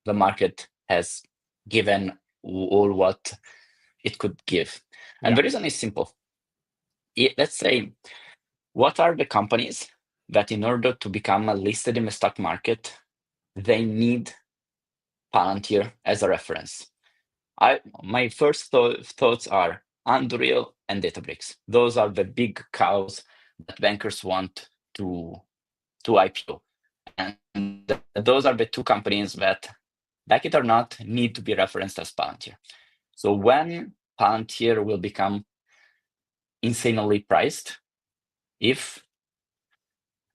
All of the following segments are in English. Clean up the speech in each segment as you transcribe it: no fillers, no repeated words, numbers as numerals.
the market has given all what it could give. And the reason is simple. Let's say, what are the companies that in order to become listed in the stock market, they need Palantir as a reference? My first thoughts are Unreal and Databricks. Those are the big cows that bankers want to IPO. And those are the two companies that, like it or not, need to be referenced as Palantir. So when Palantir will become insanely priced,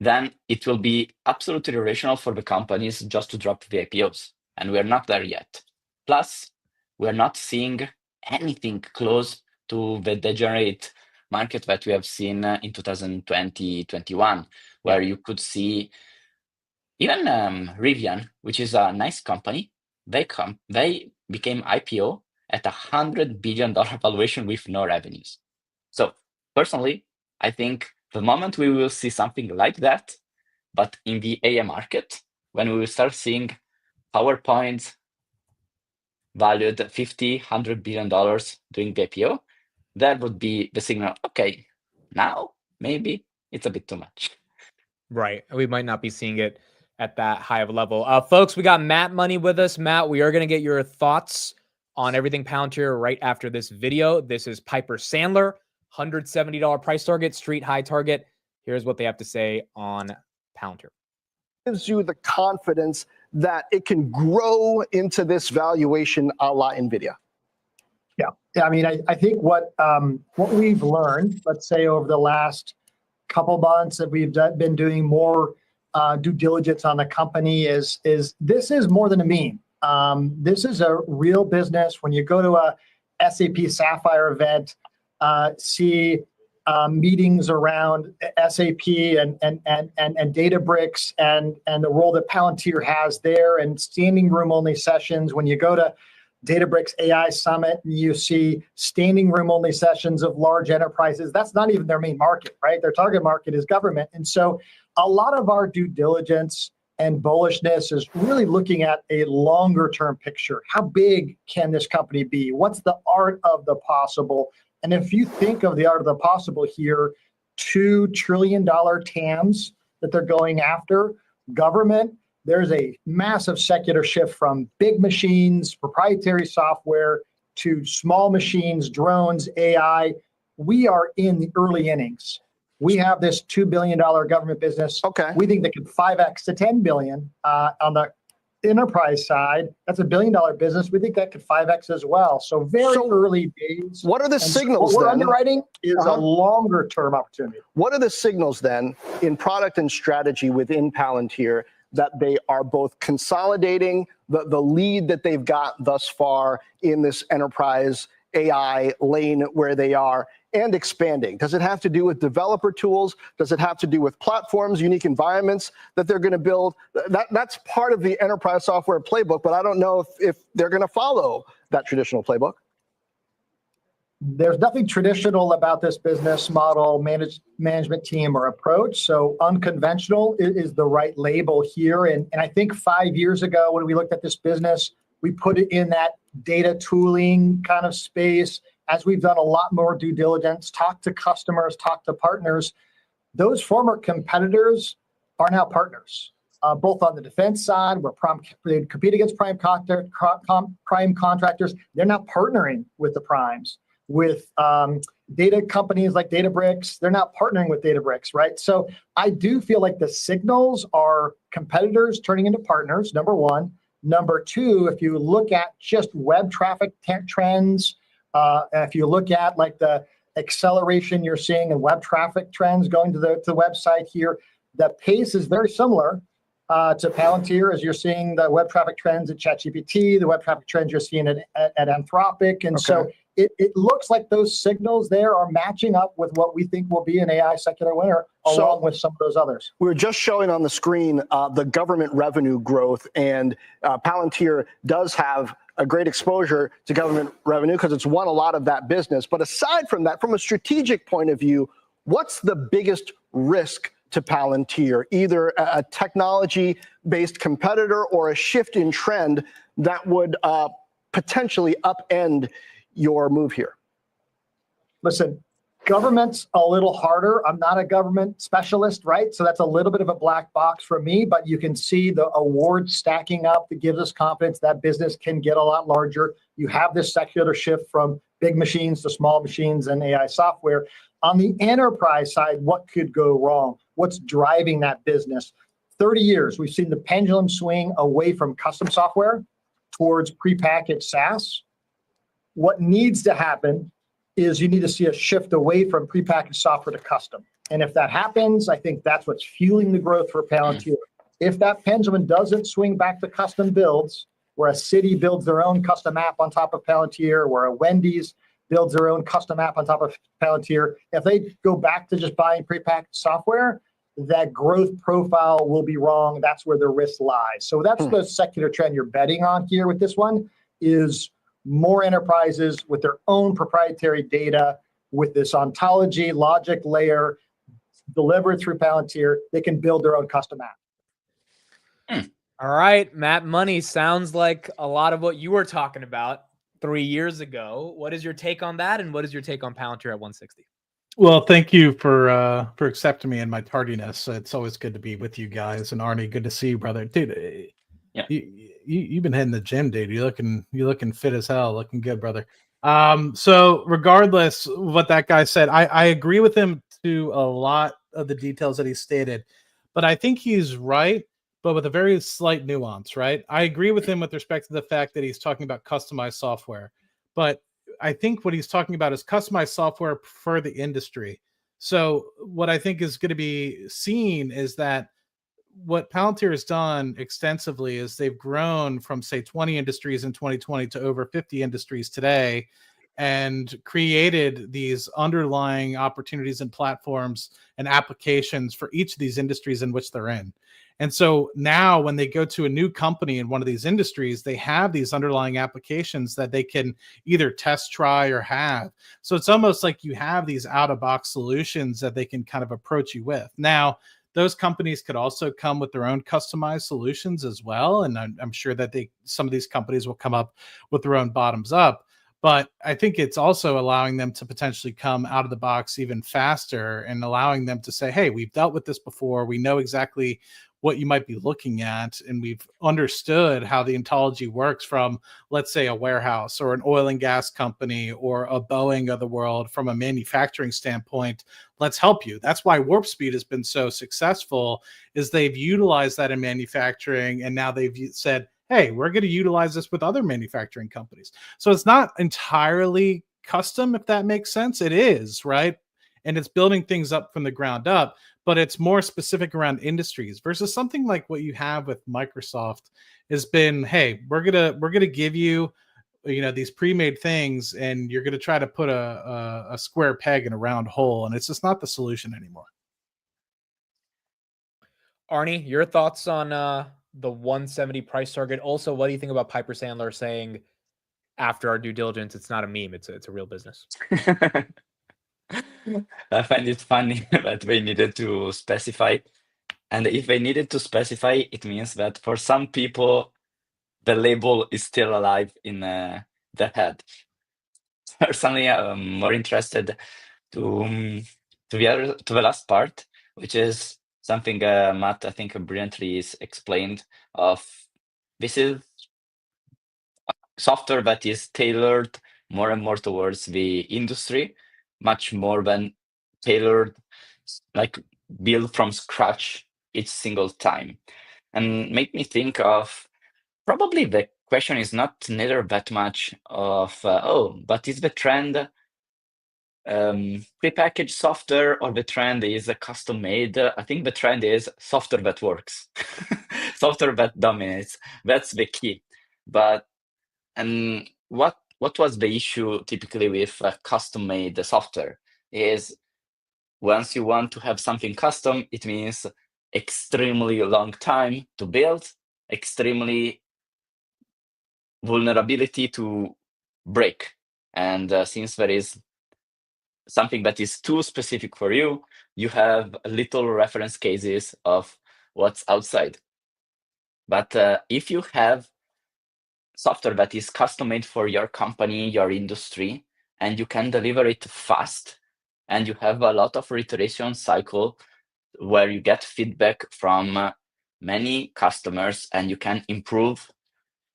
then it will be absolutely irrational for the companies just to drop the IPOs. And we're not there yet. Plus, we're not seeing anything close to the degenerate market that we have seen in 2020-21, where you could see even Rivian, which is a nice company, they became IPO at $100 billion valuation with no revenues. So personally, I think the moment we will see something like that, but in the AI market, when we will start seeing PowerPoints valued at $50, $100 billion doing the IPO, that would be the signal, okay, now maybe it's a bit too much. Right. We might not be seeing it at that high of a level. Folks, we got Matt Money with us. Matt, we are going to get your thoughts on everything Palantir right after this video. This is Piper Sandler, $170 price target, street high target. Here's what they have to say on Palantir. Gives you the confidence that it can grow into this valuation a la NVIDIA? Yeah, I mean, I think what we've learned, let's say over the last couple months that we've been doing more due diligence on the company is this is more than a meme. This is a real business. When you go to a SAP Sapphire event, see meetings around SAP and Databricks and the role that Palantir has there, and standing room only sessions. When you go to Databricks AI Summit, you see standing room only sessions of large enterprises. That's not even their main market, right? Their target market is government. And so a lot of our due diligence and bullishness is really looking at a longer term picture. How big can this company be? What's the art of the possible? And if you think of the art of the possible here, $2 trillion TAMs that they're going after, government, there's a massive secular shift from big machines, proprietary software, to small machines, drones, AI. We are in the early innings. We have this $2 billion government business. Okay. We think they could 5x to 10 billion on the enterprise side. That's $1 billion business. We think that could 5x as well. So very early days. What are the signals what we're then? underwriting is a longer term opportunity. What are the signals then in product and strategy within Palantir that they are both consolidating the lead that they've got thus far in this enterprise AI lane where they are, and expanding? Does it have to do with developer tools? Does it have to do with platforms, unique environments that they're going to build? That's part of the enterprise software playbook, but I don't know if they're going to follow that traditional playbook. There's nothing traditional about this business model, management team, or approach. So unconventional is the right label here. And I think 5 years ago, when we looked at this business, we put it in that data tooling kind of space. As we've done a lot more due diligence, talked to customers, talked to partners, those former competitors are now partners, both on the defense side, where they compete against prime contractors. They're now partnering with the primes. With data companies like Databricks, they're not partnering with Databricks, right? So I do feel like the signals are competitors turning into partners, number one. Number two, if you look at just web traffic trends, if you look at like the acceleration you're seeing in web traffic trends going to the website here, the pace is very similar to Palantir, as you're seeing the web traffic trends at ChatGPT, the web traffic trends you're seeing at Anthropic. And so it looks like those signals there are matching up with what we think will be an AI secular winner, along with some of those others. We were just showing on the screen the government revenue growth, and Palantir does have a great exposure to government revenue because it's won a lot of that business. But aside from that, from a strategic point of view, what's the biggest risk to Palantir, either a technology-based competitor or a shift in trend that would potentially upend your move here? Listen, government's a little harder. I'm not a government specialist, right? So that's a little bit of a black box for me, but you can see the awards stacking up that gives us confidence that business can get a lot larger. You have this secular shift from big machines to small machines and AI software. On the enterprise side, what could go wrong? What's driving that business? 30 years, we've seen the pendulum swing away from custom software towards prepackaged SaaS. What needs to happen is you need to see a shift away from prepackaged software to custom. And if that happens, I think that's what's fueling the growth for Palantir. If that pendulum doesn't swing back to custom builds, where a city builds their own custom app on top of Palantir, where a Wendy's builds their own custom app on top of Palantir, if they go back to just buying prepackaged software, that growth profile will be wrong. That's where the risk lies. So that's the secular trend you're betting on here with this one, is more enterprises with their own proprietary data, with this ontology logic layer delivered through Palantir. They can build their own custom app. All right, Matt Money, sounds like a lot of what you were talking about 3 years ago. What is your take on that, and what is your take on Palantir at 160? Well, thank you for accepting me in my tardiness. It's always good to be with you guys. And Arnie, good to see you, brother. Dude, Yeah. You've been hitting the gym, dude. You're looking fit as hell, looking good, brother. So regardless of what that guy said, I agree with him to a lot of the details that he stated, but I think he's right, but with a very slight nuance, right? I agree with him with respect to the fact that he's talking about customized software, but I think what he's talking about is customized software for the industry. So what I think is going to be seen is that what Palantir has done extensively is they've grown from, say, 20 industries in 2020 to over 50 industries today, and created these underlying opportunities and platforms and applications for each of these industries in which they're in. And so now when they go to a new company in one of these industries, they have these underlying applications that they can either test, try, or have. So it's almost like you have these out-of-box solutions that they can kind of approach you with. Now, those companies could also come with their own customized solutions as well. And I'm sure that some of these companies will come up with their own bottoms up. But I think it's also allowing them to potentially come out of the box even faster, and allowing them to say, hey, we've dealt with this before. We know exactly what you might be looking at, and we've understood how the ontology works from, let's say, a warehouse or an oil and gas company or a Boeing of the world from a manufacturing standpoint. Let's help you. That's why Warp Speed has been so successful, is they've utilized that in manufacturing, and now they've said, hey, we're going to utilize this with other manufacturing companies. So it's not entirely custom, if that makes sense. It is, right? And it's building things up from the ground up, but it's more specific around industries versus something like what you have with Microsoft has been, hey, we're gonna give you, these pre-made things, and you're gonna try to put a square peg in a round hole, and it's just not the solution anymore. Arnie, your thoughts on the 170 price target? Also, what do you think about Piper Sandler saying after our due diligence, it's not a meme, it's a real business? I find it funny that they needed to specify. And if they needed to specify, it means that for some people, the label is still alive in their head. Personally, I'm more interested to the last part, which is something Matt, I think, brilliantly is explained. Of this is software that is tailored more and more towards the industry, much more than tailored, like built from scratch each single time. And make me think of, probably the question is not neither that much of, but is the trend prepackaged software, or the trend is a custom made? I think the trend is software that works, software that dominates. That's the key. But and what was the issue typically with custom made software is, once you want to have something custom, it means extremely long time to build, extremely vulnerability to break. And since there is something that is too specific for you, you have little reference cases of what's outside. But if you have software that is custom made for your company, your industry, and you can deliver it fast, and you have a lot of iteration cycle where you get feedback from many customers, and you can improve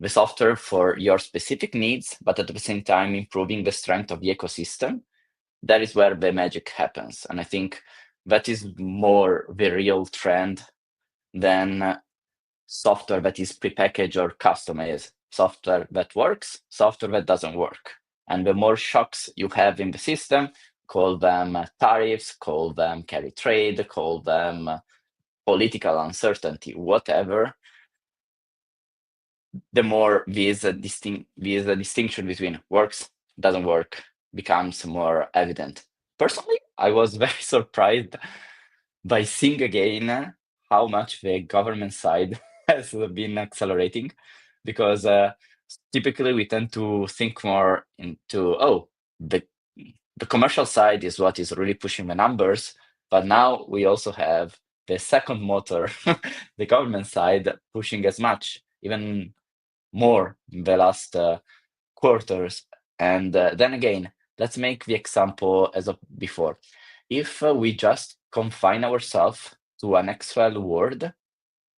the software for your specific needs, but at the same time improving the strength of the ecosystem, that is where the magic happens. And I think that is more the real trend than software that is prepackaged or customized. Software that works, software that doesn't work. And the more shocks you have in the system, call them tariffs, call them carry trade, call them political uncertainty, whatever, the more this distinction between works, doesn't work becomes more evident. Personally, I was very surprised by seeing again how much the government side has been accelerating, because typically we tend to think more into, oh, the commercial side is what is really pushing the numbers, but now we also have the second motor, the government side, pushing as much, even more in the last quarters. And then again, let's make the example as of before. If we just confine ourselves to an Excel world,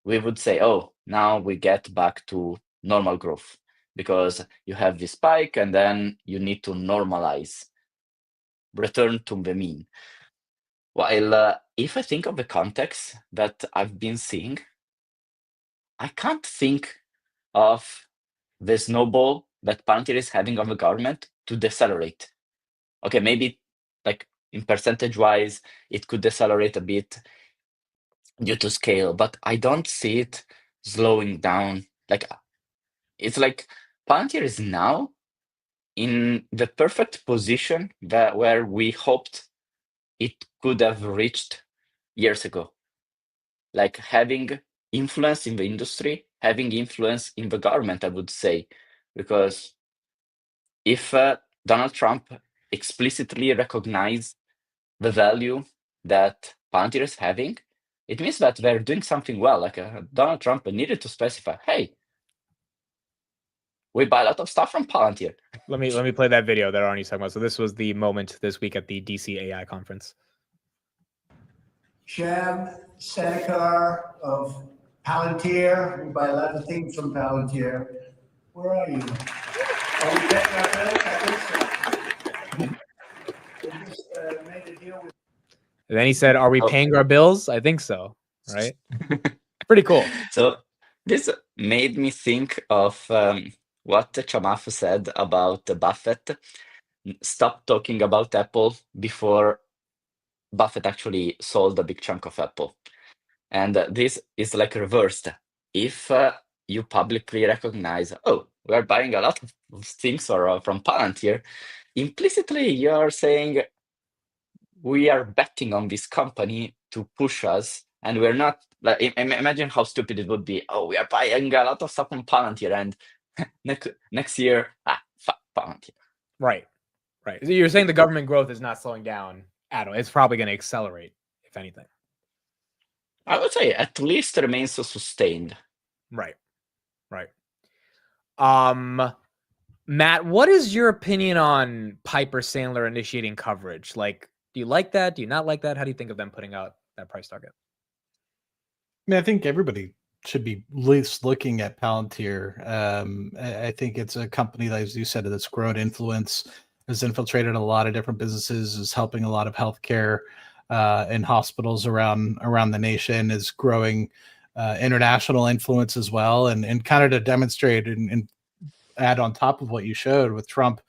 we would say, oh, now we get back to normal growth, because you have this spike and then you need to normalize, return to the mean. While if I think of the context that I've been seeing, I can't think of the snowball that Palantir is having on the government to decelerate. Okay, maybe like in percentage wise, it could decelerate a bit due to scale, but I don't see it slowing down. Like, it's like Palantir is now in the perfect position where we hoped it could have reached years ago. Like having influence in the industry, having influence in the government, I would say, because if Donald Trump explicitly recognized the value that Palantir is having, it means that they're doing something well. Like Donald Trump needed to specify, hey, we buy a lot of stuff from Palantir. Let me play that video that Arnie's talking about. So this was the moment this week at the DC AI conference. Shem Senecar of Palantir. We buy a lot of things from Palantir. Where are you? Are we paying our bills? I think so. We just made a deal with. And then he said, "Are we paying our bills?" I think so. Right? Pretty cool. So this made me think of what Chamath said about Buffett. Stop talking about Apple before Buffett actually sold a big chunk of Apple. And this is like reversed. If you publicly recognize, oh, we are buying a lot of things from Palantir, implicitly you're saying we are betting on this company to push us, and we're not. Like, imagine how stupid it would be. Oh, we are buying a lot of stuff from Palantir, and next year, fuck Palantir. Right. So you're saying the government growth is not slowing down at all. It's probably going to accelerate, if anything. I would say at least remains sustained. Right. Matt, what is your opinion on Piper Sandler initiating coverage? Like, do you like that? Do you not like that? How do you think of them putting out that price target? I mean, I think everybody should be at least looking at Palantir. I think it's a company that, as you said, that's grown influence, has infiltrated a lot of different businesses, is helping a lot of healthcare and hospitals around the nation, is growing international influence as well, and kind of to demonstrate and add on top of what you showed with Trump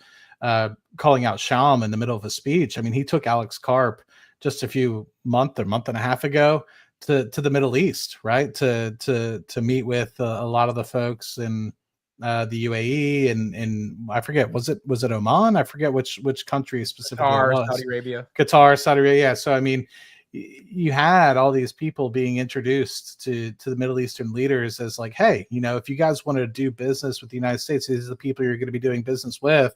calling out Shyam in the middle of a speech. I mean, he took Alex Karp just a month and a half ago to the Middle East, right? To meet with a lot of the folks in the UAE and I forget, was it Oman? I forget which country specifically Qatar, it was. Saudi Arabia. Qatar, Saudi Arabia. Yeah. So I mean, you had all these people being introduced to the Middle Eastern leaders as like, hey, if you guys want to do business with the United States, these are the people you're going to be doing business with.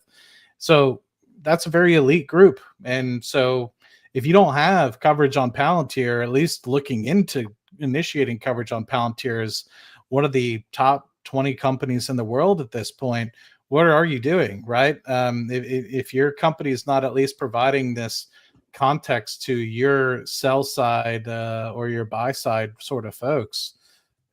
So that's a very elite group. And so if you don't have coverage on Palantir, at least looking into initiating coverage on Palantir is one of the top 20 companies in the world at this point. What are you doing, right? If your company is not at least providing this context to your sell side or your buy side sort of folks,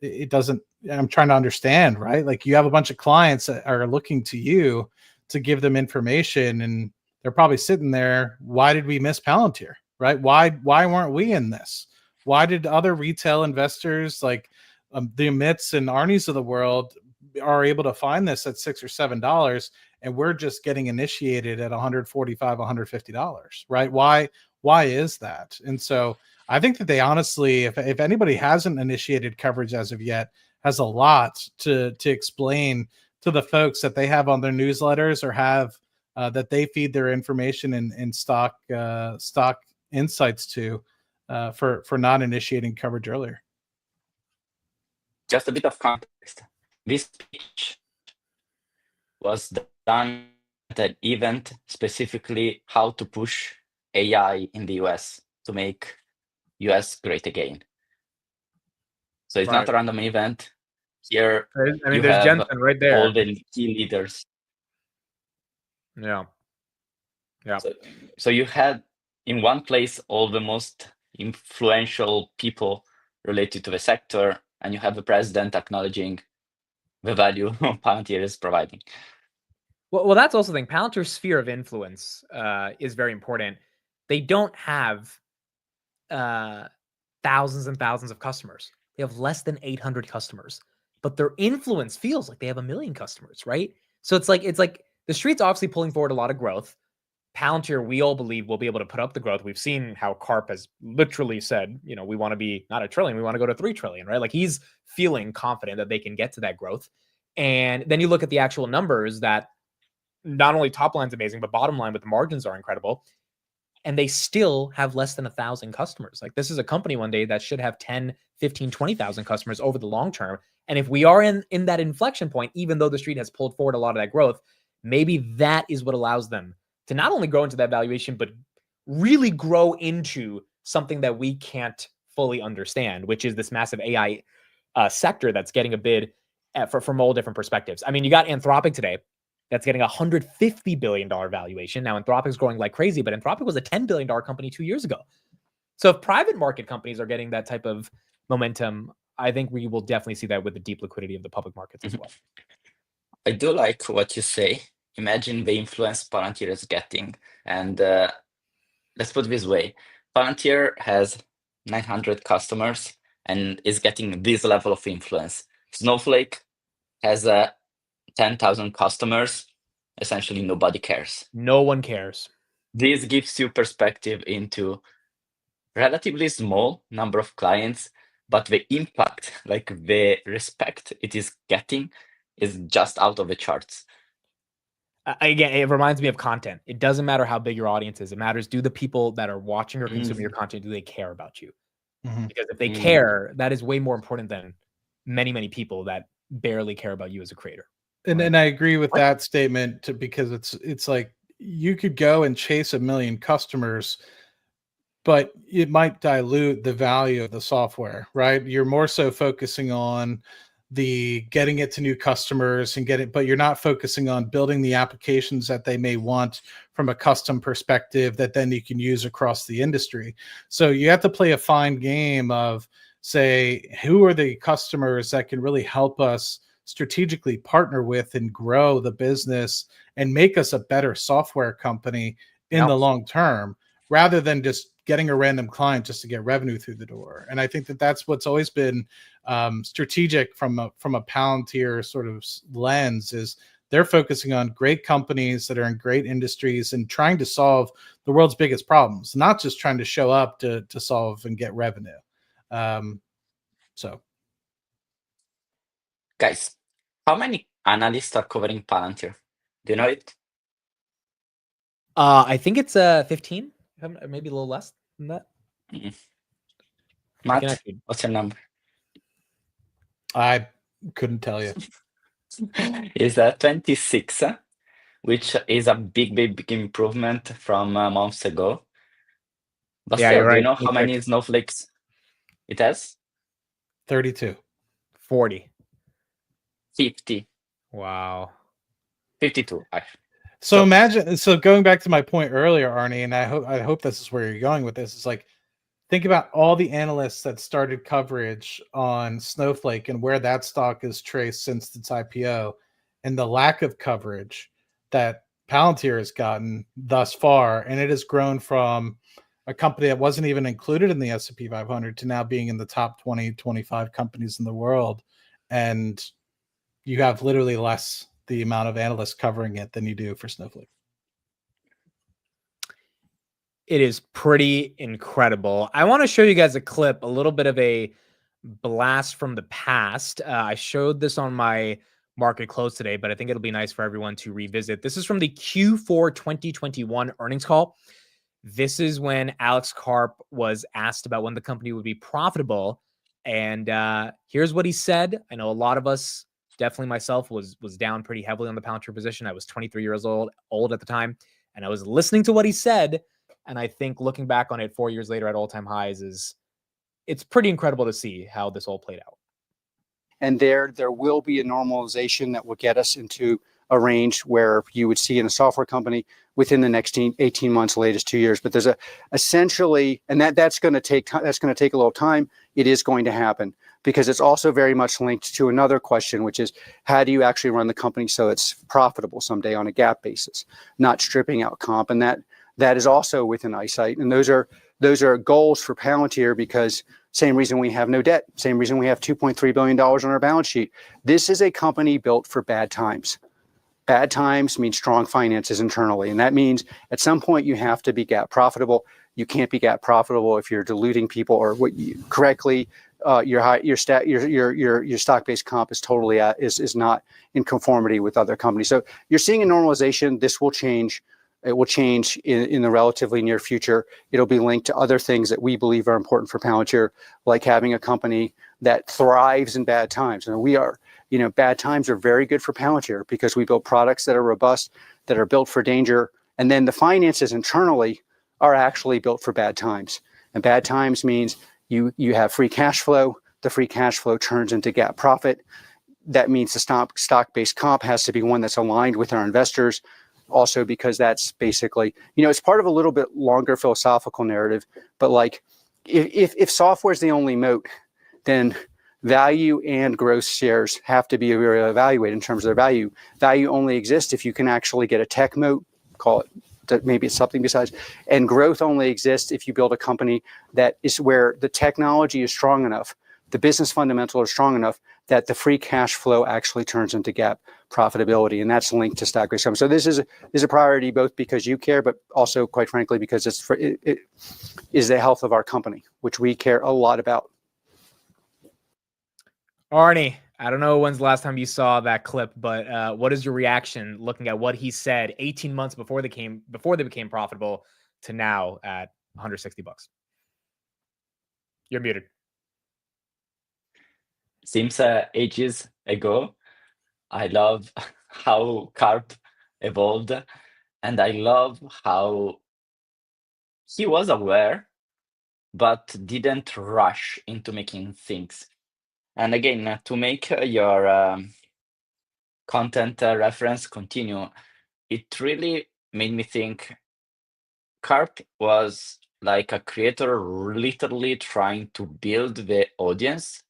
it doesn't. I'm trying to understand, right? Like you have a bunch of clients that are looking to you to give them information, and they're probably sitting there. Why did we miss Palantir, right? Why weren't we in this? Why did other retail investors like the Amits and Arnies of the world are able to find this at $6 or $7, and we're just getting initiated at $145, $150, right? Why is that? And so I think that they honestly, if anybody hasn't initiated coverage as of yet, has a lot to explain to the folks that they have on their newsletters or have that they feed their information and stock insights to for not initiating coverage earlier. Just a bit of context. This speech was done at an event specifically how to push AI in the US to make US great again. So it's not a random event. Here, I mean, there's Jensen right there. All the key leaders. Yeah. Yeah. So you had in one place all the most influential people related to the sector, and you have the president acknowledging the value Palantir is providing. Well, that's also the thing. Palantir's sphere of influence is very important. They don't have thousands and thousands of customers. They have less than 800 customers, but their influence feels like they have 1 million customers, right? So it's like the street's obviously pulling forward a lot of growth. Palantir, we all believe, will be able to put up the growth. We've seen how Karp has literally said, we want to be not $1 trillion, we want to go to $3 trillion, right? Like he's feeling confident that they can get to that growth. And then you look at the actual numbers that not only top line's amazing, but bottom line with the margins are incredible. And they still have less than 1,000 customers. Like this is a company one day that should have 10, 15, 20,000 customers over the long term. And if we are in that inflection point, even though the street has pulled forward a lot of that growth, maybe that is what allows them to not only grow into that valuation, but really grow into something that we can't fully understand, which is this massive AI sector that's getting a bid from all different perspectives. I mean, you got Anthropic today that's getting a $150 billion valuation. Now, Anthropic's growing like crazy, but Anthropic was a $10 billion company 2 years ago. So if private market companies are getting that type of momentum, I think we will definitely see that with the deep liquidity of the public markets as well. I do like what you say. Imagine the influence Palantir is getting. And let's put it this way. Palantir has 900 customers and is getting this level of influence. Snowflake has 10,000 customers. Essentially, nobody cares. No one cares. This gives you perspective into relatively small number of clients, but the impact, like the respect it is getting, is just out of the charts. Again, it reminds me of content. It doesn't matter how big your audience is. It matters, do the people that are watching or consuming your content, do they care about you? Because if they care, that is way more important than many, many people that barely care about you as a creator. And I agree with that statement because it's like you could go and chase 1 million customers, but it might dilute the value of the software, right? You're more so focusing on the getting it to new customers and but you're not focusing on building the applications that they may want from a custom perspective that then you can use across the industry. So you have to play a fine game of, say, who are the customers that can really help us strategically partner with and grow the business and make us a better software company in the long term, rather than just getting a random client just to get revenue through the door. And I think that that's what's always been strategic from a Palantir sort of lens, is they're focusing on great companies that are in great industries and trying to solve the world's biggest problems, not just trying to show up to solve and get revenue. So, guys, how many analysts are covering Palantir? Do you know it? I think it's 15, maybe a little less than that. Matt, what's your number? I couldn't tell you. Is 26. which is a big improvement from months ago. But Yeah, still, you're do you right. know how many snowflakes it has? 32. 40. 50. Wow. 52, actually. So imagine, so going back to my point earlier, Arnie, and I hope this is where you're going with this. Is like, think about all the analysts that started coverage on Snowflake and where that stock is traced since its IPO, and the lack of coverage that Palantir has gotten thus far, and it has grown from a company that wasn't even included in the S&P 500 to now being in the top 20, 25 companies in the world. And you have literally less the amount of analysts covering it than you do for Snowflake. It is pretty incredible. I want to show you guys a clip, a little bit of a blast from the past. I showed this on my market close today, but I think it'll be nice for everyone to revisit. This is from the Q4 2021 earnings call. This is when Alex Karp was asked about when the company would be profitable. And here's what he said. I know a lot of us, definitely myself, was down pretty heavily on the Palantir position. I was 23 years old at the time, and I was listening to what he said. And I think looking back on it 4 years later at all-time highs it's pretty incredible to see how this all played out. And there will be a normalization that will get us into a range where you would see in a software company within the next 18 months, latest 2 years. But there's essentially, and that's going to take a little time. It is going to happen because it's also very much linked to another question, which is how do you actually run the company so it's profitable someday on a GAAP basis, not stripping out comp, and that is also within eyesight. And those are goals for Palantir because same reason we have no debt, same reason we have $2.3 billion on our balance sheet. This is a company built for bad times. Bad times mean strong finances internally. And that means at some point you have to be GAAP profitable. You can't be GAAP profitable if you're diluting people or correctly. Your stock-based comp is totally is not in conformity with other companies. So you're seeing a normalization. This will change. It will change in the relatively near future. It'll be linked to other things that we believe are important for Palantir, like having a company that thrives in bad times. And bad times are very good for Palantir because we build products that are robust, that are built for danger. And then the finances internally are actually built for bad times. And bad times means you have free cash flow. The free cash flow turns into GAAP profit. That means the stock-based comp has to be one that's aligned with our investors. Also, because that's basically, it's part of a little bit longer philosophical narrative, but like if software is the only moat, then value and growth shares have to be evaluated in terms of their value. Value only exists if you can actually get a tech moat, call it, maybe it's something besides, and growth only exists if you build a company that is where the technology is strong enough, the business fundamentals are strong enough that the free cash flow actually turns into GAAP profitability, and that's linked to stock-based comp. So this is a priority both because you care, but also, quite frankly, because it is the health of our company, which we care a lot about. Arnie, I don't know when's the last time you saw that clip, but what is your reaction looking at what he said 18 months before they became profitable to now at $160? You're muted. Seems ages ago. I love how Karp evolved, and I love how he was aware, but didn't rush into making things. And again, to make your content reference continue, it really made me think Karp was like a creator literally trying to build the audience,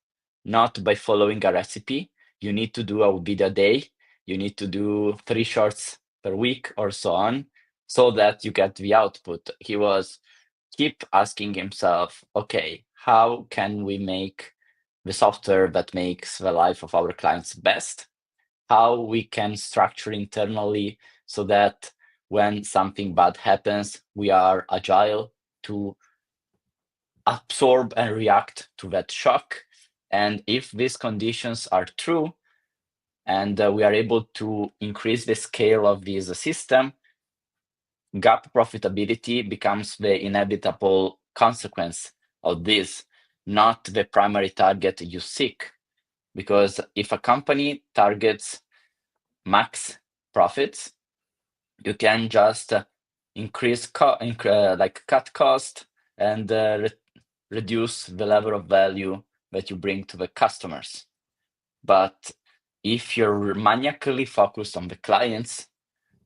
not by following a recipe. You need to do a video a day, you need to do 3 shorts per week or so on, so that you get the output. He was keep asking himself, okay, how can we make the software that makes the life of our clients best? How we can structure internally so that when something bad happens, we are agile to absorb and react to that shock. And if these conditions are true, and we are able to increase the scale of this system, GAAP profitability becomes the inevitable consequence of this, not the primary target you seek. Because if a company targets max profits, you can just cut cost and reduce the level of value that you bring to the customers. But if you're maniacally focused on the clients,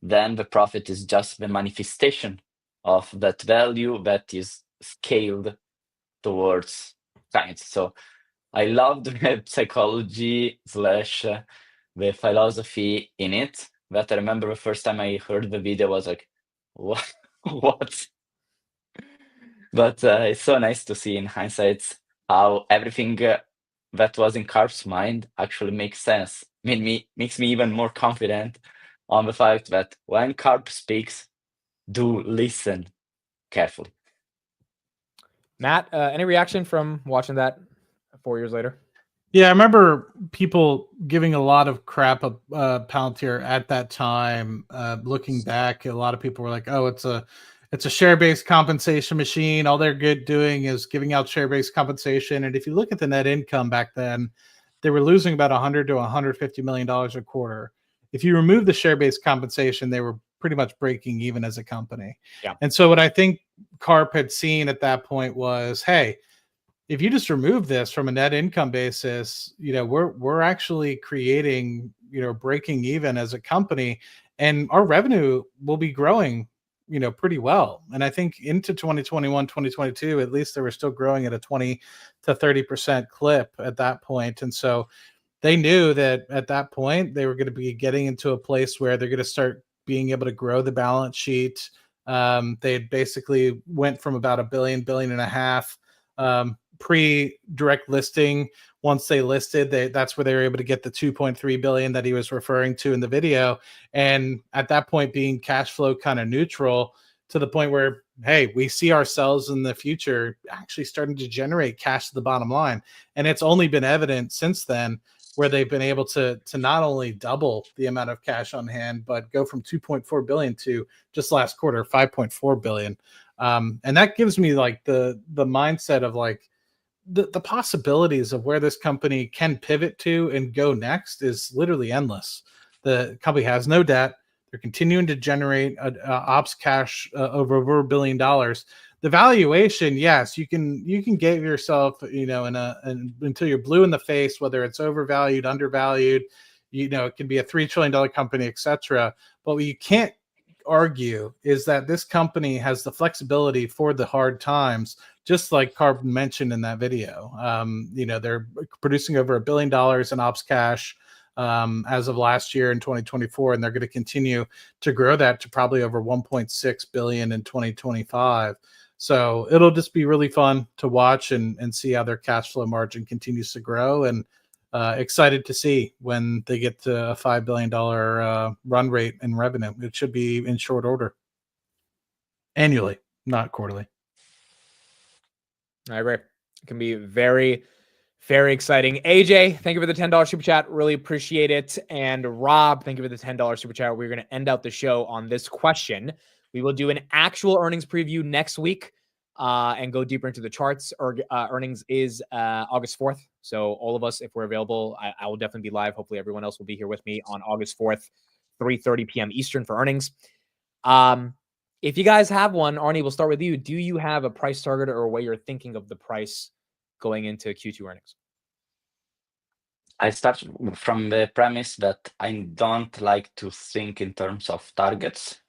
then the profit is just the manifestation of that value that is scaled towards clients. So I loved the psychology / the philosophy in it. That I remember the first time I heard the video was like, what? What? But it's so nice to see in hindsight how everything that was in Carp's mind actually makes sense. Makes me even more confident on the fact that when Carp speaks, do listen carefully. Matt, any reaction from watching that 4 years later? Yeah, I remember people giving a lot of crap of Palantir at that time. Looking back, a lot of people were like, "Oh, it's a share-based compensation machine. All they're good doing is giving out share-based compensation." And if you look at the net income back then, they were losing about $100 to $150 million a quarter. If you remove the share-based compensation, they were pretty much breaking even as a company. Yeah. And so what I think Carp had seen at that point was, hey, if you just remove this from a net income basis, we're actually creating, breaking even as a company, and our revenue will be growing, pretty well. And I think into 2021, 2022, at least they were still growing at a 20 to 30% clip at that point. And so they knew that at that point they were going to be getting into a place where they're going to start being able to grow the balance sheet. They had basically went from about $1 billion and a half pre-direct listing. Once they listed, that's where they were able to get the 2.3 billion that he was referring to in the video. And at that point, being cash flow kind of neutral, to the point where, hey, we see ourselves in the future actually starting to generate cash to the bottom line. And it's only been evident since then, where they've been able to not only double the amount of cash on hand, but go from 2.4 billion to just last quarter 5.4 billion. And that gives me like the mindset of like the possibilities of where this company can pivot to and go next is literally endless. The company has no debt. They're continuing to generate ops cash over $1 billion. The valuation, yes, you can get yourself, until you're blue in the face, whether it's overvalued, undervalued, it can be a $3 trillion company, etc. But what you can't argue is that this company has the flexibility for the hard times, just like Carp mentioned in that video. They're producing over $1 billion in ops cash as of last year in 2024, and they're going to continue to grow that to probably over 1.6 billion in 2025. So it'll just be really fun to watch and see how their cash flow margin continues to grow, and excited to see when they get to a $5 billion run rate in revenue. It should be in short order. Annually, not quarterly. I agree. It can be very, very exciting. AJ, thank you for the $10 super chat. Really appreciate it. And Rob, thank you for the $10 super chat. We're going to end out the show on this question. We will do an actual earnings preview next week and go deeper into the charts. Earnings is August 4th. So all of us, if we're available, I will definitely be live. Hopefully everyone else will be here with me on August 4th, 3:30 p.m. Eastern for earnings. If you guys have one, Arnie, we'll start with you. Do you have a price target or a way you're thinking of the price going into Q2 earnings? I start from the premise that I don't like to think in terms of targets.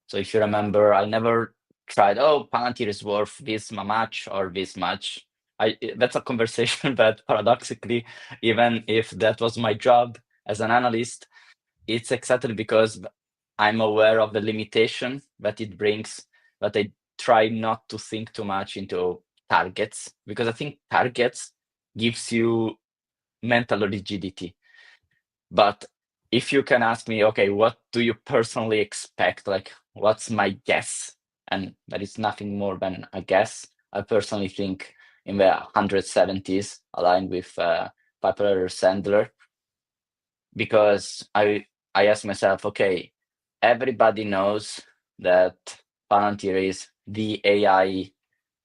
So if you remember, I never tried, Palantir is worth this much or this much. That's a conversation that paradoxically, even if that was my job as an analyst, it's exactly because I'm aware of the limitation that it brings, that I try not to think too much into targets, because I think targets gives you mental rigidity. But if you can ask me, okay, what do you personally expect? Like, what's my guess? And that is nothing more than a guess. I personally think in the 170s, aligned with Piper Sandler, because I ask myself, okay, everybody knows that Palantir is the AI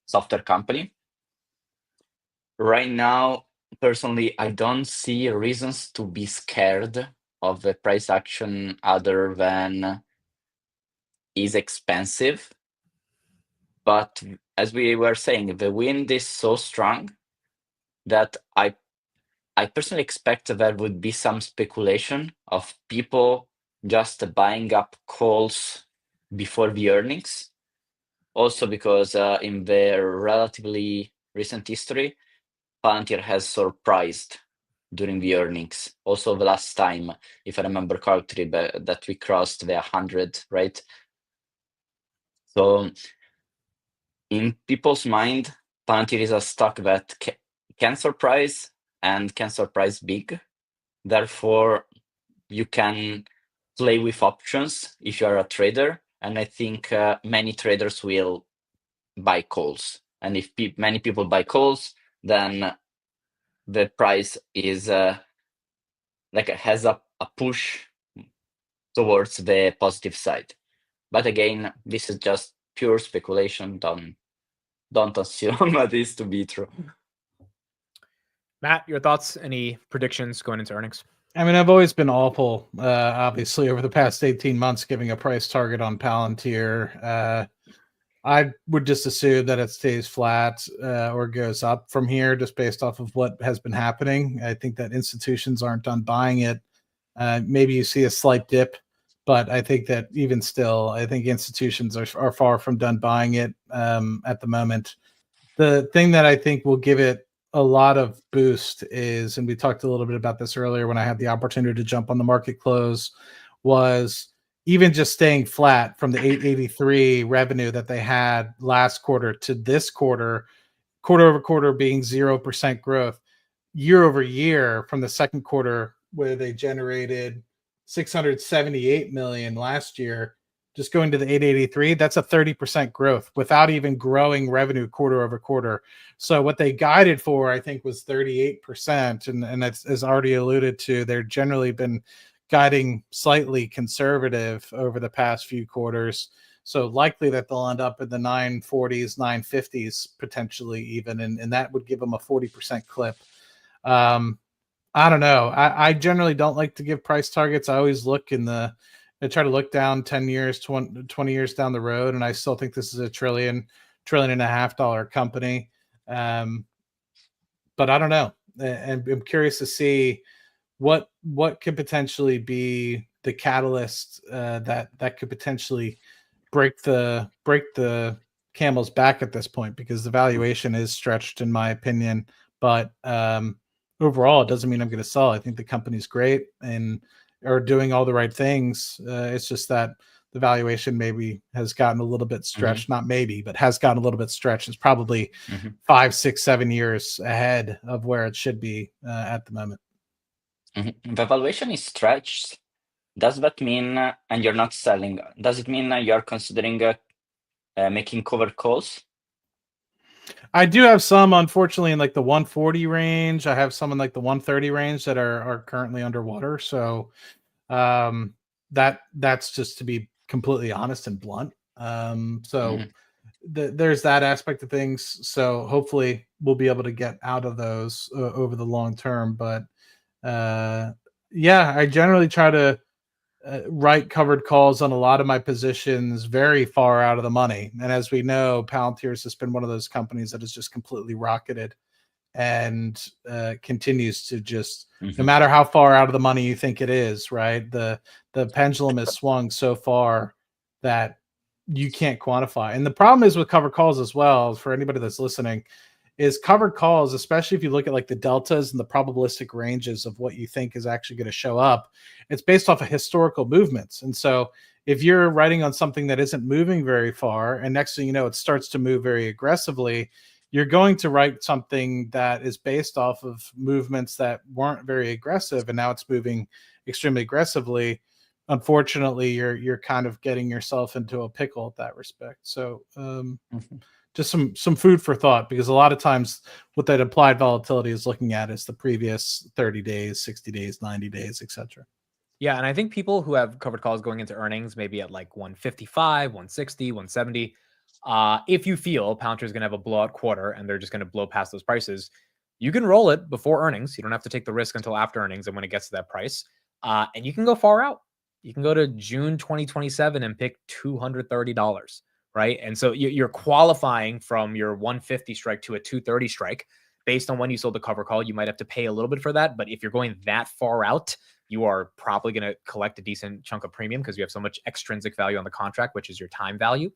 software company. Right now, personally, I don't see reasons to be scared of the price action other than is expensive, but as we were saying, the wind is so strong that I personally expect there would be some speculation of people just buying up calls before the earnings. Also because in their relatively recent history, Palantir has surprised during the earnings. Also the last time, if I remember correctly, that we crossed the 100, right? So in people's mind, Palantir is a stock that can surprise and can surprise big. Therefore, you can play with options if you are a trader. And I think many traders will buy calls. And if many people buy calls, then the price is like has a push towards the positive side. But again, this is just pure speculation. Don't assume this to be true. Matt, your thoughts? Any predictions going into earnings? I mean, I've always been awful, obviously, over the past 18 months, giving a price target on Palantir. I would just assume that it stays flat or goes up from here, just based off of what has been happening. I think that institutions aren't done buying it. Maybe you see a slight dip, but I think that even still, I think institutions are far from done buying it at the moment. The thing that I think will give it a lot of boost is, and we talked a little bit about this earlier when I had the opportunity to jump on the market close, was even just staying flat from the 883 revenue that they had last quarter to this quarter, quarter over quarter being 0% growth, year over year from the second quarter where they generated 678 million last year, just going to the 883, that's a 30% growth without even growing revenue quarter over quarter. So what they guided for, I think, was 38%. And that's, as already alluded to, they've generally been guiding slightly conservative over the past few quarters. So likely that they'll end up in the 940s, 950s, potentially even, and that would give them a 40% clip. I don't know. I generally don't like to give price targets. I always look I try to look down 10 years, 20 years down the road, and I still think this is a trillion and a half dollar company. But I don't know. And I'm curious to see what could potentially be the catalyst that could potentially break the camel's back at this point, because the valuation is stretched in my opinion. But overall, it doesn't mean I'm going to sell. I think the company's great and are doing all the right things. It's just that the valuation maybe has gotten a little bit stretched. Not maybe, but has gotten a little bit stretched. It's probably 5, 6, 7 years ahead of where it should be at the moment. The valuation is stretched. Does that mean, and you're not selling, does it mean you're considering making covered calls? I do have some, unfortunately, in like the 140 range. I have some in like the 130 range that are currently underwater. So that's just to be completely honest and blunt. There's that aspect of things. So hopefully we'll be able to get out of those over the long term. But I generally try to write covered calls on a lot of my positions very far out of the money. And as we know, Palantir has just been one of those companies that has just completely rocketed and continues to just, no matter how far out of the money you think it is, right? The pendulum has swung so far that you can't quantify. And the problem is with covered calls as well, for anybody that's listening, is covered calls, especially if you look at like the deltas and the probabilistic ranges of what you think is actually going to show up, it's based off of historical movements. And so if you're writing on something that isn't moving very far, and next thing you know, it starts to move very aggressively, you're going to write something that is based off of movements that weren't very aggressive, and now it's moving extremely aggressively. Unfortunately, you're kind of getting yourself into a pickle at that respect. So just some food for thought, because a lot of times what that implied volatility is looking at is the previous 30 days, 60 days, 90 days, etc. Yeah, and I think people who have covered calls going into earnings, maybe at like 155, 160, 170, if you feel Palantir is going to have a blowout quarter and they're just going to blow past those prices, you can roll it before earnings. You don't have to take the risk until after earnings and when it gets to that price. And you can go far out. You can go to June 2027 and pick $230, right? And so you're qualifying from your 150 strike to a 230 strike based on when you sold the cover call. You might have to pay a little bit for that, but if you're going that far out, you are probably going to collect a decent chunk of premium because you have so much extrinsic value on the contract, which is your time value.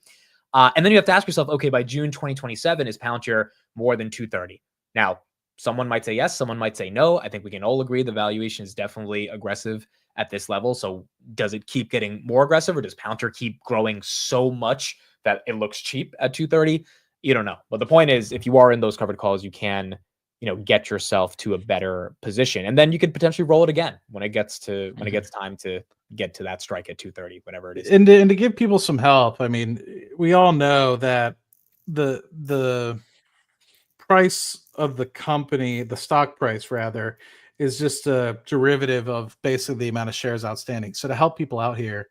And then you have to ask yourself, okay, by June 2027, is Palantir more than 230? Now, someone might say yes, someone might say no. I think we can all agree the valuation is definitely aggressive at this level. So does it keep getting more aggressive, or does Palantir keep growing so much that it looks cheap at 230? You don't know. But the point is, if you are in those covered calls, you can, get yourself to a better position. And then you could potentially roll it again when it gets time to get to that strike at 230, whatever it is. And to give people some help, I mean, we all know that the price of the company, the stock price rather, is just a derivative of basically the amount of shares outstanding. So to help people out here,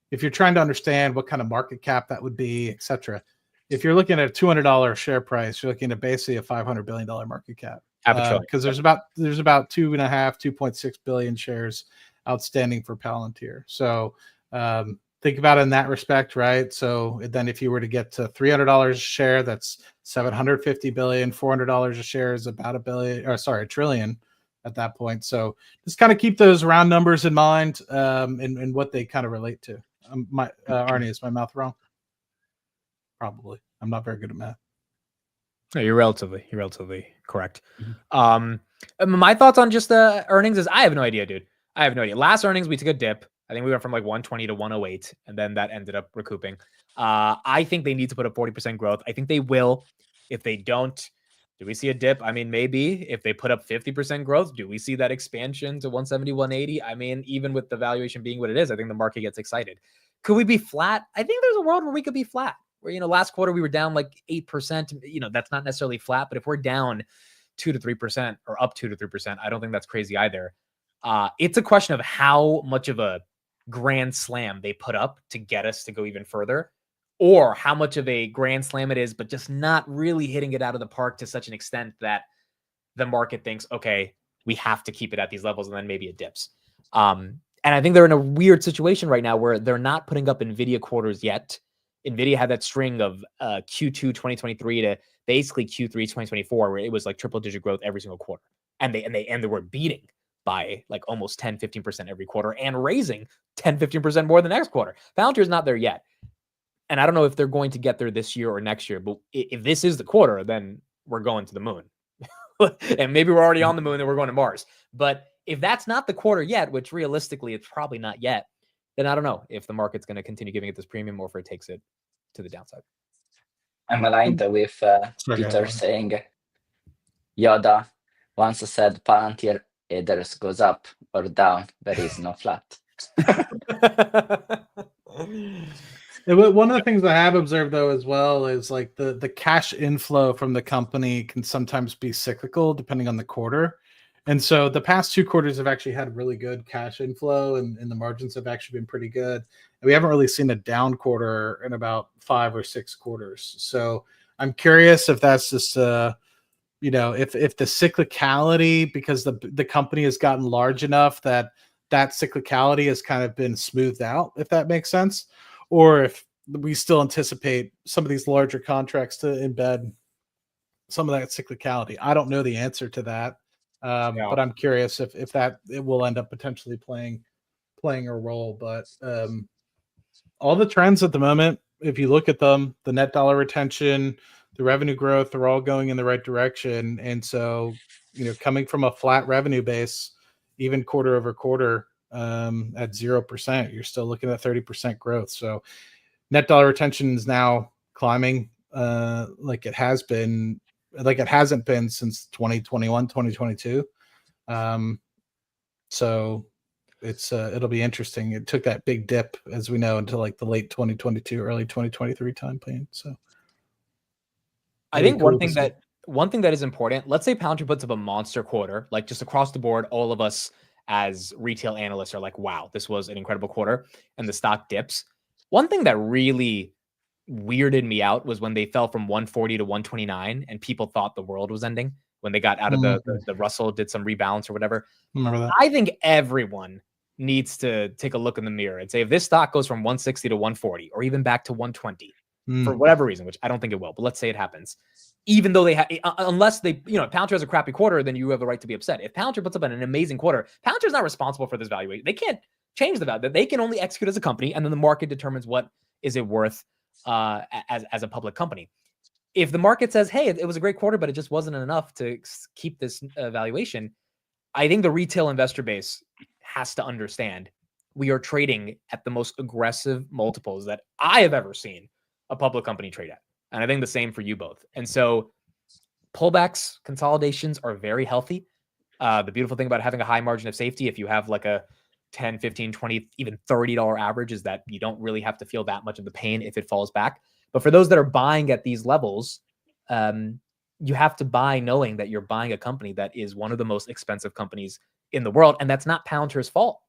if you're trying to understand what kind of market cap that would be, etc., if you're looking at a $200 share price, you're looking at basically a $500 billion market cap. Because there's about 2.6 billion shares outstanding for Palantir. So think about it in that respect, right? So then if you were to get to $300 a share, that's 750 billion. $400 a share is about a trillion at that point. So just kind of keep those round numbers in mind and what they kind of relate to. Arnie, is my mouth wrong? Probably. I'm not very good at math. No, you're relatively correct. My thoughts on just the earnings is I have no idea, dude. I have no idea. Last earnings, we took a dip. I think we went from like 120 to 108, and then that ended up recouping. I think they need to put up 40% growth. I think they will. If they don't, do we see a dip? I mean, maybe. If they put up 50% growth, do we see that expansion to 170, 180? I mean, even with the valuation being what it is, I think the market gets excited. Could we be flat? I think there's a world where we could be flat. Where, last quarter we were down like 8%. That's not necessarily flat, but if we're down 2 to 3% or up 2 to 3%, I don't think that's crazy either. It's a question of how much of a grand slam they put up to get us to go even further, or how much of a grand slam it is, but just not really hitting it out of the park to such an extent that the market thinks, okay, we have to keep it at these levels, and then maybe it dips. And I think they're in a weird situation right now where they're not putting up NVIDIA quarters yet. NVIDIA had that string of Q2 2023 to basically Q3 2024, where it was like triple-digit growth every single quarter, and they were beating by like almost 10, 15% every quarter and raising 10, 15% more the next quarter. Palantir is not there yet. And I don't know if they're going to get there this year or next year, but if this is the quarter, then we're going to the moon. And maybe we're already on the moon and we're going to Mars. But if that's not the quarter yet, which realistically it's probably not yet, then I don't know if the market's going to continue giving it this premium or if it takes it to the downside. I'm aligned with Peter saying Yoda once said Palantir either goes up or down. There is no flat. One of the things I have observed though as well is like the cash inflow from the company can sometimes be cyclical depending on the quarter. And so the past 2 quarters have actually had really good cash inflow and the margins have actually been pretty good. And we haven't really seen a down quarter in about 5 or 6 quarters. So I'm curious if that's just if the cyclicality, because the company has gotten large enough that cyclicality has kind of been smoothed out, if that makes sense, or if we still anticipate some of these larger contracts to embed some of that cyclicality. I don't know the answer to that. But I'm curious if it will end up potentially playing a role. But all the trends at the moment, if you look at them, the net dollar retention, the revenue growth, they're all going in the right direction. And so, coming from a flat revenue base, even quarter over quarter at 0%, you're still looking at 30% growth. So net dollar retention is now climbing like it hasn't been since 2021, 2022. So it'll be interesting. It took that big dip, as we know, until like the late 2022, early 2023 time plan. So I think one thing that is important, let's say Palantir puts up a monster quarter, like just across the board, all of us as retail analysts are like, wow, this was an incredible quarter, and the stock dips. One thing that really weirded me out was when they fell from 140 to 129 and people thought the world was ending when they got out of the Russell, did some rebalance or whatever. Remember that? I think everyone needs to take a look in the mirror and say, if this stock goes from 160 to 140 or even back to 120 for whatever reason, which I don't think it will, but let's say it happens, even though they have, unless they, if Palantir has a crappy quarter, then you have the right to be upset. If Palantir puts up an amazing quarter, Palantir is not responsible for this valuation. They can't change the value. They can only execute as a company, and then the market determines what is it worth as a public company. If the market says, hey, it was a great quarter, but it just wasn't enough to keep this valuation, I think the retail investor base has to understand we are trading at the most aggressive multiples that I have ever seen a public company trade at. And I think the same for you both. And so pullbacks, consolidations are very healthy. The beautiful thing about having a high margin of safety, if you have like a 10, 15, 20, even $30 average, is that you don't really have to feel that much of the pain if it falls back. But for those that are buying at these levels, you have to buy knowing that you're buying a company that is one of the most expensive companies in the world. And that's not Palantir's fault.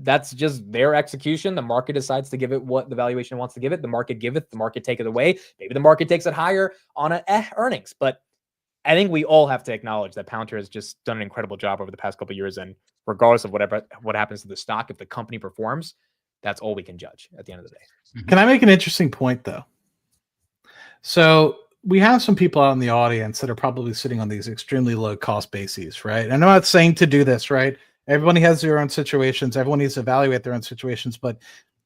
That's just their execution. The market decides to give it what the valuation wants to give it. The market giveth, the market taketh away. Maybe the market takes it higher on earnings. But I think we all have to acknowledge that Palantir has just done an incredible job over the past couple of years. And regardless of what happens to the stock, if the company performs, that's all we can judge at the end of the day. Can I make an interesting point, though? So we have some people out in the audience that are probably sitting on these extremely low cost bases, right? And I'm not saying to do this, right? Everybody has their own situations. Everyone needs to evaluate their own situations. But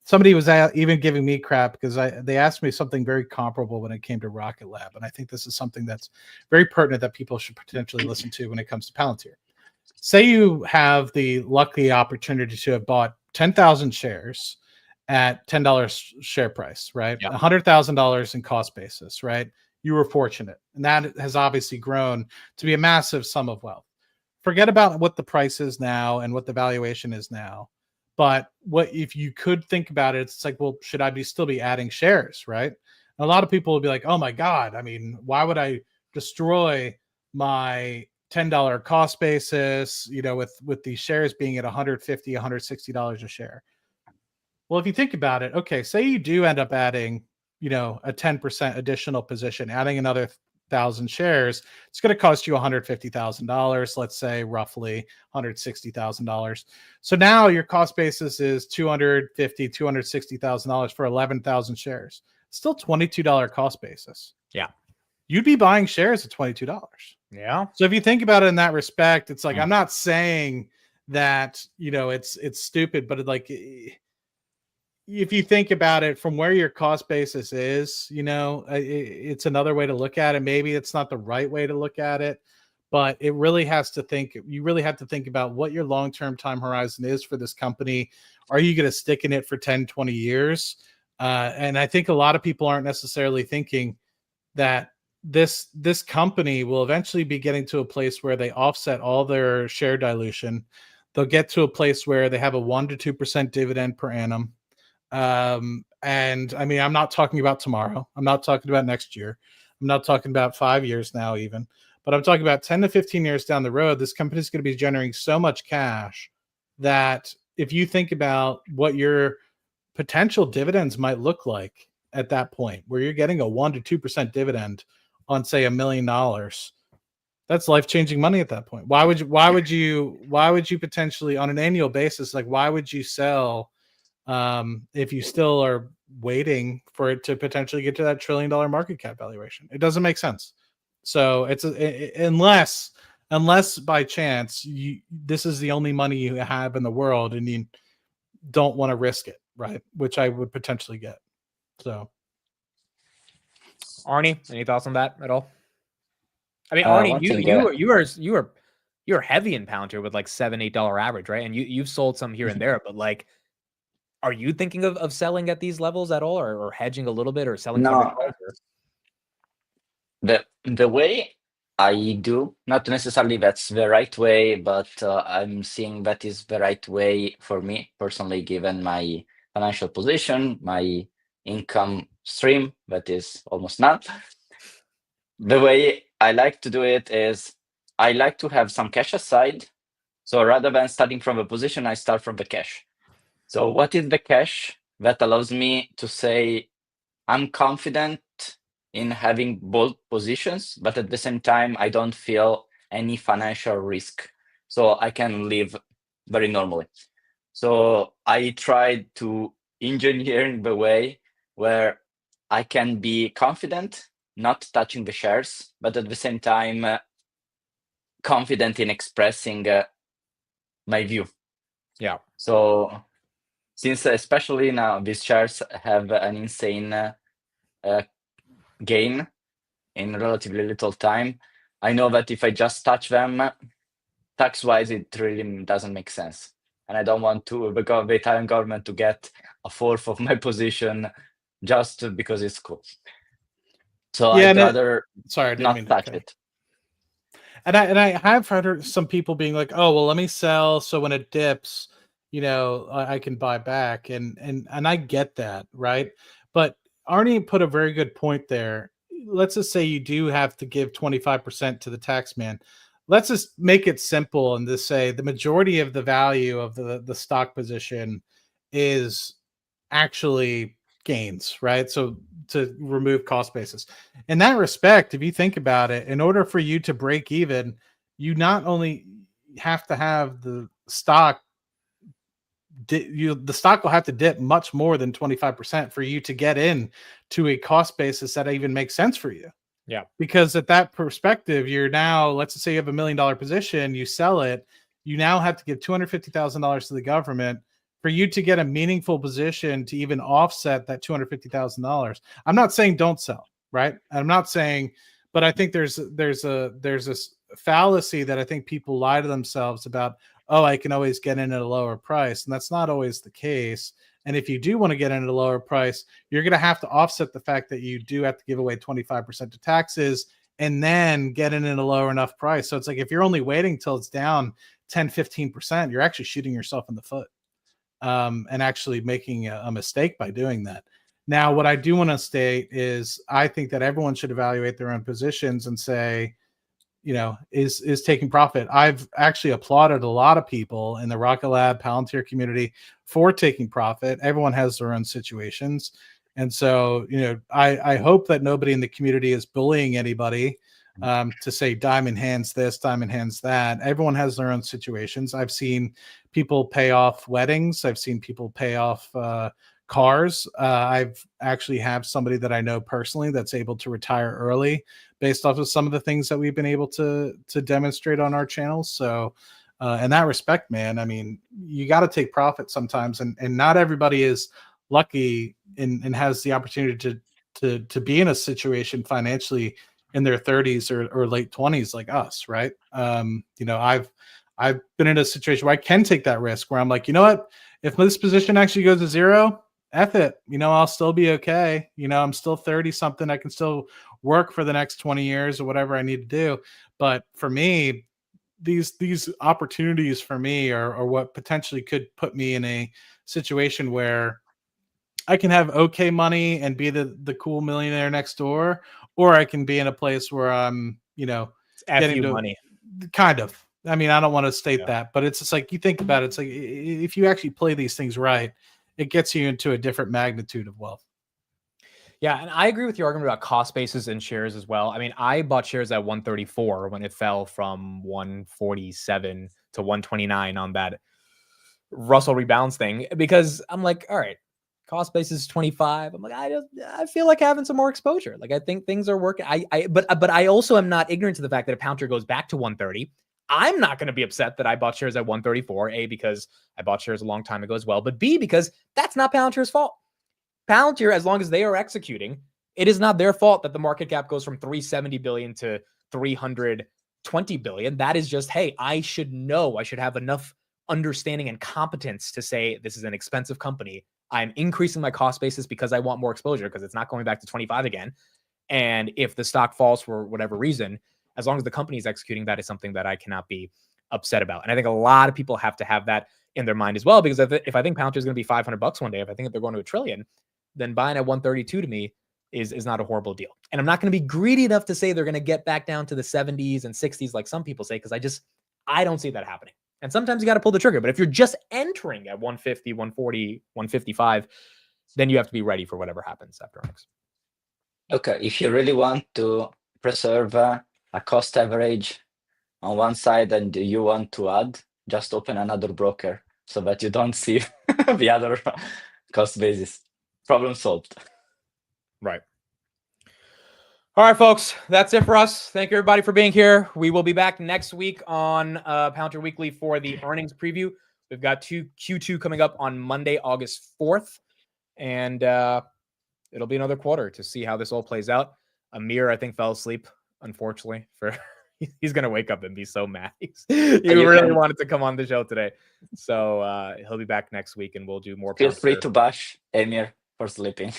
somebody was even giving me crap because they asked me something very comparable when it came to Rocket Lab. And I think this is something that's very pertinent that people should potentially listen to when it comes to Palantir. Say you have the lucky opportunity to have bought 10,000 shares at $10 share price, right? Yeah. $100,000 in cost basis, right? You were fortunate. And that has obviously grown to be a massive sum of wealth. Forget about what the price is now and what the valuation is now. But what if you could think about it, it's like, well, should I still be adding shares, right? And a lot of people will be like, oh my God, I mean, why would I destroy my $10 cost basis, with these shares being at $150, $160 a share? Well, if you think about it, okay, say you do end up adding, a 10% additional position, adding another 1,000 shares, it's going to cost you $150,000, let's say roughly $160,000. So now your cost basis is $250,000, $260,000 for 11,000 shares. Still $22 cost basis. Yeah. You'd be buying shares at $22. Yeah. So if you think about it in that respect, it's like, I'm not saying that, it's stupid, but if you think about it from where your cost basis is, it's another way to look at it. Maybe it's not the right way to look at it, but you really have to think about what your long-term time horizon is for this company. Are you going to stick in it for 10, 20 years? And I think a lot of people aren't necessarily thinking that this company will eventually be getting to a place where they offset all their share dilution. They'll get to a place where they have a 1% to 2% dividend per annum. And I mean, I'm not talking about tomorrow. I'm not talking about next year. I'm not talking about 5 years now even, but I'm talking about 10 to 15 years down the road. This company is going to be generating so much cash that if you think about what your potential dividends might look like at that point, where you're getting a 1% to 2% dividend on, say, $1 million, that's life-changing money at that point. Why would you potentially on an annual basis, why would you sell if you still are waiting for it to potentially get to that $1 trillion market cap valuation? It doesn't make sense. So unless by chance this is the only money you have in the world and you don't want to risk it, right? Which I would potentially get. So, Arnie, any thoughts on that at all? I mean, Arnie, you're heavy in Palantir with like $7, $8 average, right? And you've sold some here and there, but are you thinking of selling at these levels at all, or hedging a little bit, or selling? No. The way I do, not necessarily that's the right way, but I'm seeing that is the right way for me personally, given my financial position, my income stream, that is almost none. The way I like to do it is I like to have some cash aside. So rather than starting from a position, I start from the cash. So what is the cash that allows me to say I'm confident in having bold positions, but at the same time, I don't feel any financial risk. So I can live very normally. So I tried to engineering the way where I can be confident, not touching the shares, but at the same time confident in expressing my view. Yeah. So since especially now these shares have an insane gain in relatively little time, I know that if I just touch them, tax-wise, it really doesn't make sense. And I don't want the Italian government to get a fourth of my position just because it's cool. So Yeah, I'd rather sorry, I didn't not mean to touch cut. it. And I have heard some people being like, "Oh, well, let me sell so when it dips, I can buy back." And I get that, right? But Arnie put a very good point there. Let's just say you do have to give 25% to the tax man. Let's just make it simple and just say the majority of the value of the stock position is actually gains, right? So to remove cost basis. In that respect, if you think about it, in order for you to break even, you not only have to have the stock the stock will have to dip much more than 25% for you to get in to a cost basis that even makes sense for you. Yeah. Because at that perspective, you're now, let's say you have $1 million position, you sell it, you now have to give $250,000 to the government for you to get a meaningful position to even offset that $250,000. I'm not saying don't sell, right? I'm not saying, but I think there's a fallacy that I think people lie to themselves about. Oh, I can always get in at a lower price, and that's not always the case. And if you do want to get in at a lower price, you're going to have to offset the fact that you do have to give away 25% to taxes and then get in at a lower enough price. So it's like if you're only waiting till it's down 10, 15%, you're actually shooting yourself in the foot and actually making a mistake by doing that. Now, what I do want to state is I think that everyone should evaluate their own positions and say, is taking profit. I've actually applauded a lot of people in the Rocket Lab Palantir community for taking profit. Everyone has their own situations. And so, I hope that nobody in the community is bullying anybody to say diamond hands this, diamond hands that. Everyone has their own situations. I've seen people pay off weddings. I've seen people pay off cars. I've actually have somebody that I know personally that's able to retire early based off of some of the things that we've been able to demonstrate on our channels. So in that respect, man, I mean, you got to take profit sometimes, and not everybody is lucky and has the opportunity to be in a situation financially in their 30s or late 20s like us, right? I've been in a situation where I can take that risk where I'm like, you know what, if this position actually goes to zero, F it, I'll still be okay. I'm still 30 something. I can still work for the next 20 years or whatever I need to do. But for me, these opportunities for me are what potentially could put me in a situation where I can have okay money and be the cool millionaire next door, or I can be in a place where I'm, It's FU money. Kind of. I mean, I don't want to state that, but it's just like you think about it. It's like if you actually play these things right, it gets you into a different magnitude of wealth. Yeah, and I agree with your argument about cost basis and shares as well. I mean, I bought shares at 134 when it fell from 147 to 129 on that Russell rebalance thing because I'm like, all right, cost basis is 25. I'm like, I feel like having some more exposure. Like I think things are working. But I also am not ignorant to the fact that if Palantir goes back to 130, I'm not going to be upset that I bought shares at 134. A, because I bought shares a long time ago as well, but B, because that's not Palantir's fault. Palantir, as long as they are executing, it is not their fault that the market cap goes from 370 billion to 320 billion. That is just, hey, I should know. I should have enough understanding and competence to say this is an expensive company. I'm increasing my cost basis because I want more exposure because it's not going back to 25 again. And if the stock falls for whatever reason, as long as the company is executing, that is something that I cannot be upset about. And I think a lot of people have to have that in their mind as well, because if I think Palantir is going to be $500 one day, if I think that they're going to $1 trillion, then buying at 132 to me is not a horrible deal. And I'm not going to be greedy enough to say they're going to get back down to the 70s and 60s like some people say, because I don't see that happening. And sometimes you got to pull the trigger. But if you're just entering at 150, 140, 155, then you have to be ready for whatever happens after earnings. Okay, if you really want to preserve a cost average on one side and you want to add, just open another broker so that you don't see the other cost basis. Problem solved. Right. All right, folks, that's it for us. Thank you, everybody, for being here. We will be back next week on Palantir Weekly for the earnings preview. We've got Q2 coming up on Monday, August 4th, and it'll be another quarter to see how this all plays out. Amir, I think, fell asleep, unfortunately. He's going to wake up and be so mad. He really wanted to come on the show today. So he'll be back next week, and we'll do more. Feel free to bash Amir for sleeping.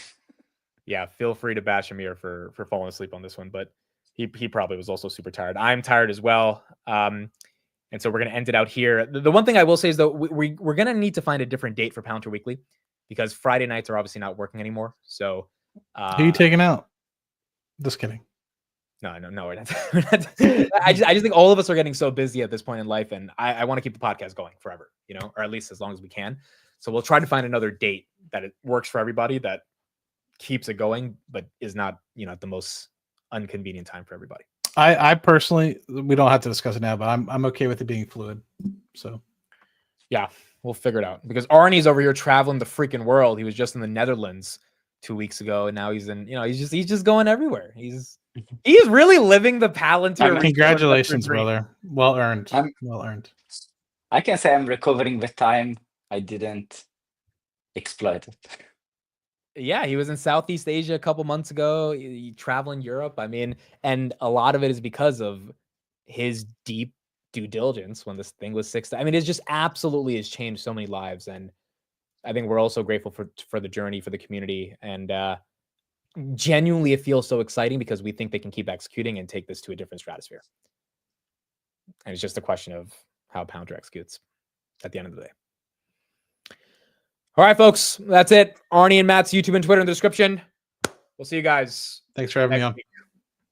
Yeah, feel free to bash Amir for falling asleep on this one, but he probably was also super tired. I'm tired as well. And so we're going to end it out here. The one thing I will say is, though, we're going to need to find a different date for Palantir Weekly because Friday nights are obviously not working anymore. So who are you taking out? Just kidding. No, we're not. I just think all of us are getting so busy at this point in life, and I want to keep the podcast going forever, or at least as long as we can. So we'll try to find another date that it works for everybody, that keeps it going, but is not, at the most inconvenient time for everybody. I personally, we don't have to discuss it now, but I'm okay with it being fluid. So yeah, we'll figure it out, because Arnie's over here traveling the freaking world. He was just in the Netherlands 2 weeks ago, and now he's in, he's just going everywhere. He's really living the Palantir. Congratulations, brother. Well earned. Well earned. I can say I'm recovering the time I didn't exploit it. Yeah, he was in Southeast Asia a couple months ago, traveling Europe. I mean, and a lot of it is because of his deep due diligence when this thing was 6. I mean, it just absolutely has changed so many lives. And I think we're also grateful for the journey, for the community. And genuinely, it feels so exciting because we think they can keep executing and take this to a different stratosphere. And it's just a question of how Palantir executes at the end of the day. All right, folks, that's it. Arnie and Matt's YouTube and Twitter in the description. We'll see you guys. Thanks for having me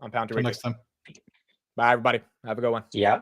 on Palantir Weekly. Weekly. Next time. Bye, everybody. Have a good one. Yeah.